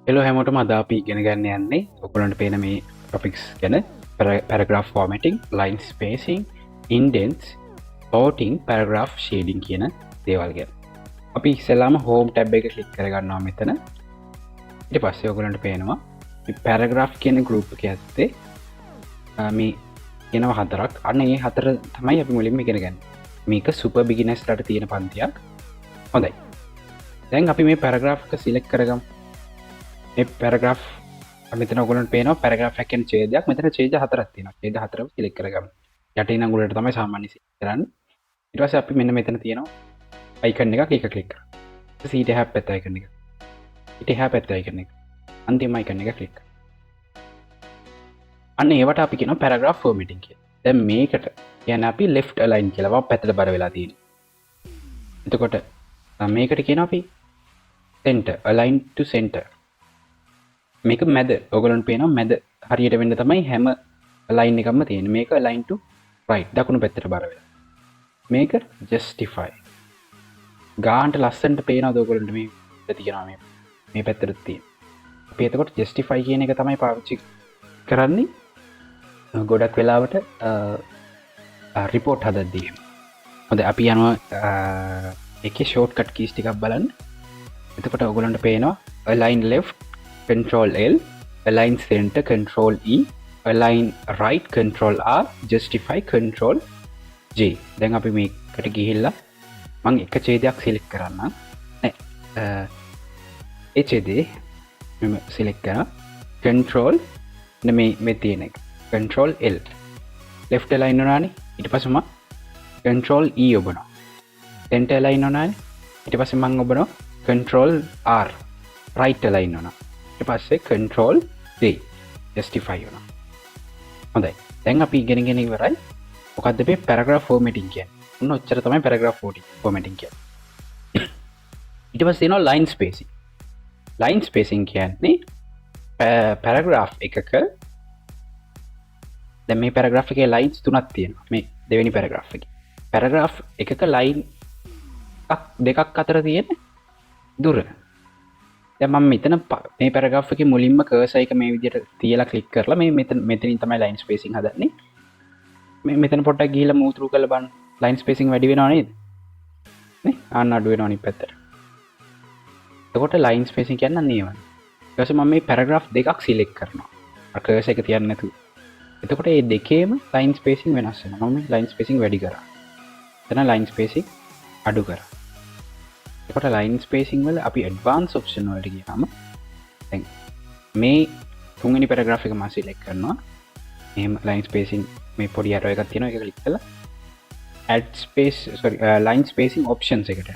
Hello හැමෝටම අද අපි ඉගෙන ගන්න යන්නේ ඔයගොල්ලන්ට පේන මේ ටොපික්ස් ගැන paragraph formatting, line spacing, indents, sorting, paragraph shading කියන දේවල් ගැන. අපි ඉස්සෙල්ලාම home tab එක ක්ලික් කරගන්නවා මෙතන. ඊට පස්සේ ඔයගොල්ලන්ට පේනවා මේ paragraph කියන group එක ඇත්තේ මේ එනවා හතරක්. අන්න ඒ හතර තමයි අපි මුලින්ම ඉගෙන ගන්න. මේක super beginners ලාට තියෙන පන්තියක්. හොඳයි. දැන් අපි මේ paragraph එක select කරගමු. මේ paragraph මෙතන ඔයගොල්ලන්ට පේනවා paragraph එක කියන ඡේදයක්. මෙතන ඡේද හතරක් තියෙනවා. ඡේද හතරම select කරගමු. යටින් අඟුලට තමයි සාමාන්‍ය select කරන්නේ. ඊට පස්සේ අපි මෙන්න මෙතන තියෙනවා icon එකක් එක click කරා. ඊට එහා පැත්ත icon එක. ඊට එහා පැත්ත icon එක. අන්තිම icon එක click කරා. අන්න ඒවට අපි කියනවා paragraph formatting කියලා. දැන් මේකට කියන්නේ අපි left align කියලා වම් පැත්තට බර වෙලා තියෙනවා. එතකොට මේකට කියනවා අපි center, align to center. මේක මැද ඔයගොල්ලන්ට පේනවා මැද හරියට වෙන්න තමයි හැම line එකක්ම තියෙන්නේ. මේක align to right දකුණු පැත්තට බර වෙලා. මේක justify. ගාන්ට ලස්සනට පේනවද ඔයගොල්ලන්ට මේ තියෙනවා මේ පැත්තට තියෙන. අපි එතකොට justify කියන එක තමයි පාවිච්චි කරන්නේ ගොඩක් වෙලාවට report හදද්දී. හොඳයි අපි යනවා එකේ shortcut keys ටිකක් බලන්න. එතකොට ඔයගොල්ලන්ට පේනවා align left Ctrl L, align center Ctrl E, align right Ctrl R, justify Ctrl J. දැන් අපි මේකට ගිහිල්ලා මම එක ඡේදයක් select කරන්නම්. ඒ ඡේදේ මම select කරා Ctrl මේ තියෙන එක Ctrl L left align වුණානේ. ඊට පස්සේ මම Ctrl E ඔබනවා. center align වුණානේ. ඊට පස්සේ මම ඔබනවා Ctrl R right align වුණා. ඊට පස්සේ Ctrl J justify වෙනවා. හොඳයි. දැන් අපි ඉගෙනගෙන ඉවරයි. මොකද්ද මේ paragraph formatting කියන්නේ? ඔන්න ඔච්චර තමයි paragraph formatting කියන්නේ. ඊට පස්සේ එනවා line spacing. line spacing කියන්නේ paragraph එකක දැන් මේ paragraph එකේ lines තුනක් තියෙනවා. මේ දෙවෙනි paragraph එකේ. paragraph එකක line දෙකක් අතර තියෙන දුර. දැන් මම මෙතන මේ paragraph එකේ මුලින්ම cursor එක මේ විදිහට තියලා click කරලා මේ මෙතනින් තමයි line spacing හදන්නේ. මේ මෙතන පොඩ්ඩක් ගිහිල්ලා move through කරලා බලන්න. line spacing වැඩි වෙනව නේද? නේ? ආන්න අඩු වෙනව අනිත් පැත්තට. එතකොට line spacing කියන්නේ අන්න ඒ වගේ. ඊට පස්සේ මම මේ paragraph දෙකක් select කරනවා. අර cursor එක තියන්න නැතුව. එතකොට මේ දෙකේම line spacing වෙනස් වෙනවා. මම මේ line spacing වැඩි කරා. එතන line spacing අඩු කරා. එතකොට line spacing වල අපි advanced option වලට ගියාම දැන් මේ තුන්වෙනි paragraph එක මම select කරනවා. එහෙම line spacing මේ පොඩි arrow එකක් තියෙනවා. ඒක click කරලා add space line spacing options එකට.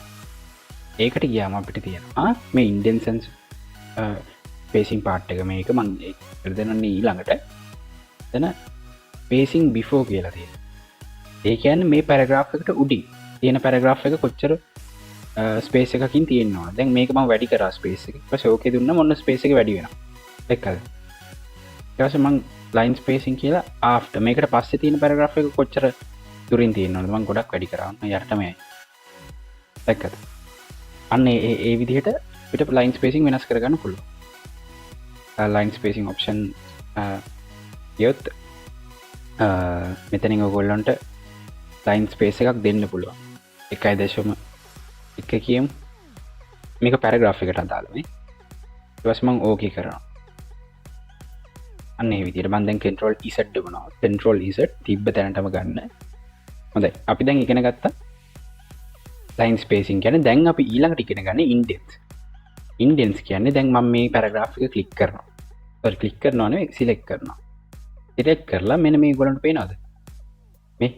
ඒකට ගියාම අපිට තියෙනවා මේ indents and spacing part එක. මේක මම ඒක දෙනන්නේ ඊළඟට. එතන spacing before කියලා තියෙනවා. ඒ කියන්නේ මේ paragraph එකට උඩින් තියෙන paragraph එක කොච්චර ස්පේස් එකකින් තියෙනවා. දැන් මේක මම වැඩි කරා ස්පේස් එක. ඊට පස්සේ ඕකේ දුන්නා මොන ස්පේස් එක වැඩි වෙනවා. දැක්කද? ඊට පස්සේ මම line spacing කියලා after මේකට පස්සේ තියෙන paragraph එක කොච්චර දුරින් තියෙනවද මම ගොඩක් වැඩි කරා. මම යටටම යයි. දැක්කද? අන්න ඒ විදිහට අපිට line spacing වෙනස් කරගන්න පුළුවන්. line spacing option යොත් මෙතනින් ඔයගොල්ලන්ට line space එකක් දෙන්න පුළුවන්. 1.1 කියමු. මේක paragraph එකට අදාළ නේ. ඊට පස්සේ මම OK කරනවා. අන්න ඒ විදිහට මම දැන් Ctrl Z දුවනවා. Ctrl Z තිබ්බ තැනටම ගන්න. හොඳයි. අපි දැන් ඉගෙන ගත්තා line spacing කියන්නේ. දැන් අපි ඊළඟට ඉගෙන ගන්නේ indents. indents කියන්නේ දැන් මම මේ paragraph එක click කරනවා. click කරනවා නෙවෙයි select කරනවා. select කරලා මෙන්න මේ ගොල්ලන්ට පේනවද? මේ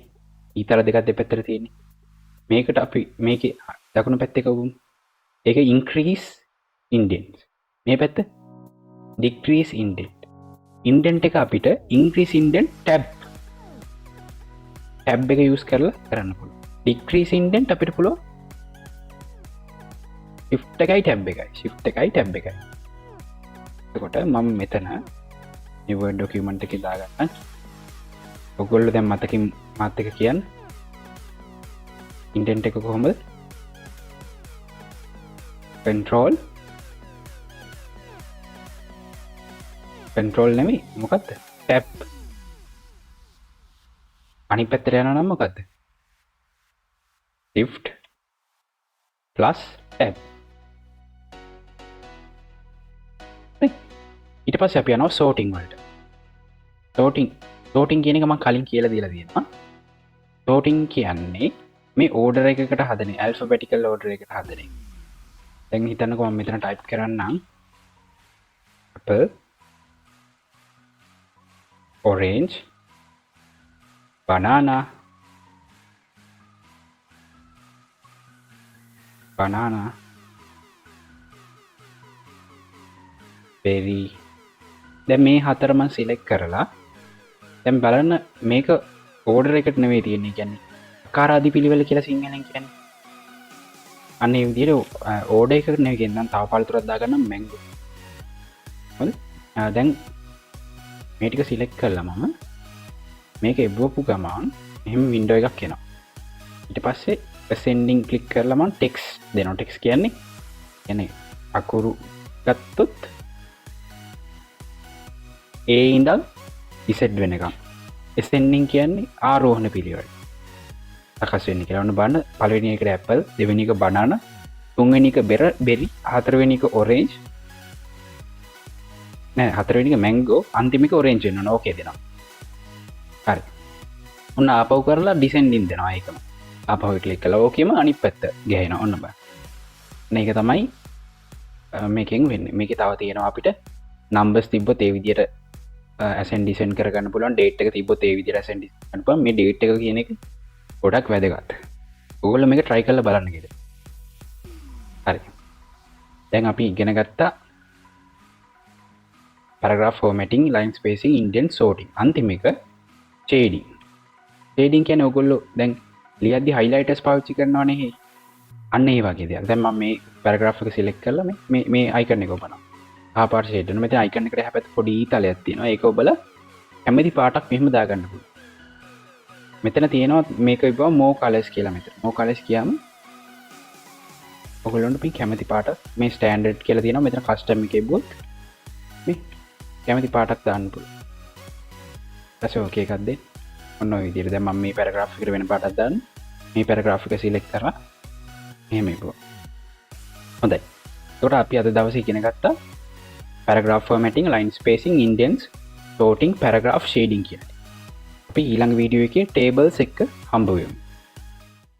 ඊතර දෙකක් දෙපැත්තට තියෙන්නේ. මේකට අපි මේකේ දකුණු පැත්තේ කවුරුම් ඒක increase indent. මේ පැත්ත decrease indent. indent එක අපිට increase indent tab එක use කරලා කරන්න පුළුවන්. decrease indent අපිට පුළුවන් shift එකයි tab එකයි. එතකොට මම මෙතන මේ word document එකේ දාගන්න. ඔයගොල්ලෝ දැන් මතකින් මාත් එක කියන්න. indent එක කොහොමද? Ctrl Ctrl නෙමෙයි මොකද්ද tab අනිත් පැත්තට යනවා නම් මොකද්ද shift plus tab ඊට පස්සේ අපි යනවා sorting වලට sorting කියන එක මම කලින් කියලා දීලා තියෙනවා sorting කියන්නේ මේ order එකකට හදන alphabetical order එකට හදන එක දැන් හිතන්නකෝ මම මෙතන type කරන්නම් apple orange banana berry දැන් මේ හතර මම සිලෙක්ට් කරලා දැන් බලන්න මේක ඕඩර් එකට නෙවෙයි තියෙන්නේ කියන්නේ ආකාරාදී පිළිවෙල කියලා සිංහලෙන් කියන්නේ අන්න ඒ විදිහට ඕඩර් එකකට නෙවෙයි කියන්නේ නම් තව පළතුරක් දාගන්නම් මැංගෝ හරි දැන් මේ ටික සිලෙක්ට් කළා මම මේක එවපු ගමන් එහෙම වින්ඩෝ එකක් එනවා ඊට පස්සේ ascending click කරලා මම text දෙනවා text කියන්නේ අකුරු ගත්තොත් A ඉඳන් Z වෙනකම් ascending කියන්නේ ආරෝහණ පිළිවෙල සකස් වෙන්නේ කියලා. ඔන්න බලන්න පළවෙනි එකට apple, දෙවෙනි එක banana, තුන්වෙනි එක berry, හතරවෙනි එක orange. නෑ හතරවෙනි එක mango, අන්තිම එක orange වෙනවා. ඕකේ දෙනවා. හරි. ඔන්න ආපහු කරලා descending දෙනවා ඒකම. ආපහු ක්ලික් කළා ඕකේම අනිත් පැත්ත ගහනවා. ඔන්න බලන්න. මේක තමයි මේකෙන් වෙන්නේ. මේකේ තව තියෙනවා අපිට numbers තිබ්බොත් ඒ විදිහට ascend descend කරගන්න පුළුවන් date එක තිබ්බොත් ඒ විදිහට ascend descend කරන්න පුළුවන් මේ date එක කියන එක ගොඩක් වැදගත් ඔයගොල්ලෝ මේක try කරලා බලන්න කියලා හරි දැන් අපි ඉගෙන ගත්තා paragraph formatting line spacing indent sorting අන්තිම එක shading කියන්නේ ඔයගොල්ලෝ දැන් ලියද්දි highlighters පාවිච්චි කරනවනේ අන්න ඒ වගේ දෙයක් දැන් මම මේ paragraph එක select කරලා මේ icon එක ඔබනවා ආපාට ෂේඩ් වෙනවා. මෙතන අයිකන් එකට හැපැත්ත පොඩි ඊතලයක් තියෙනවා. ඒක ඔබලා කැමති පාටක් මෙහෙම දාගන්න පුළුවන්. මෙතන තියෙනවා මේක විභව more colors කියලා මෙතන. more colors කියම ඔයගොල්ලන්ට මේ කැමති පාට මේ standard කියලා තියෙනවා. මෙතන custom එකේ බුත් මේ කැමති පාටක් දාන්න පුළුවන්. ඊපස්සේ ඕකේ එකක් දෙන්න. ඔන්න ඔය විදිහට දැන් මම මේ paragraph එකට වෙන පාටක් දාන්න. මේ paragraph එක select කරලා මෙහෙම ඉබුවා. හොඳයි. ඒකට අපි අද දවසේ ඉගෙන ගත්තා paragraph formatting, line spacing, indents, sorting, paragraph shading කියලා. අපි ඊළඟ වීඩියෝ එකේ tables එක හම්බ වෙමු.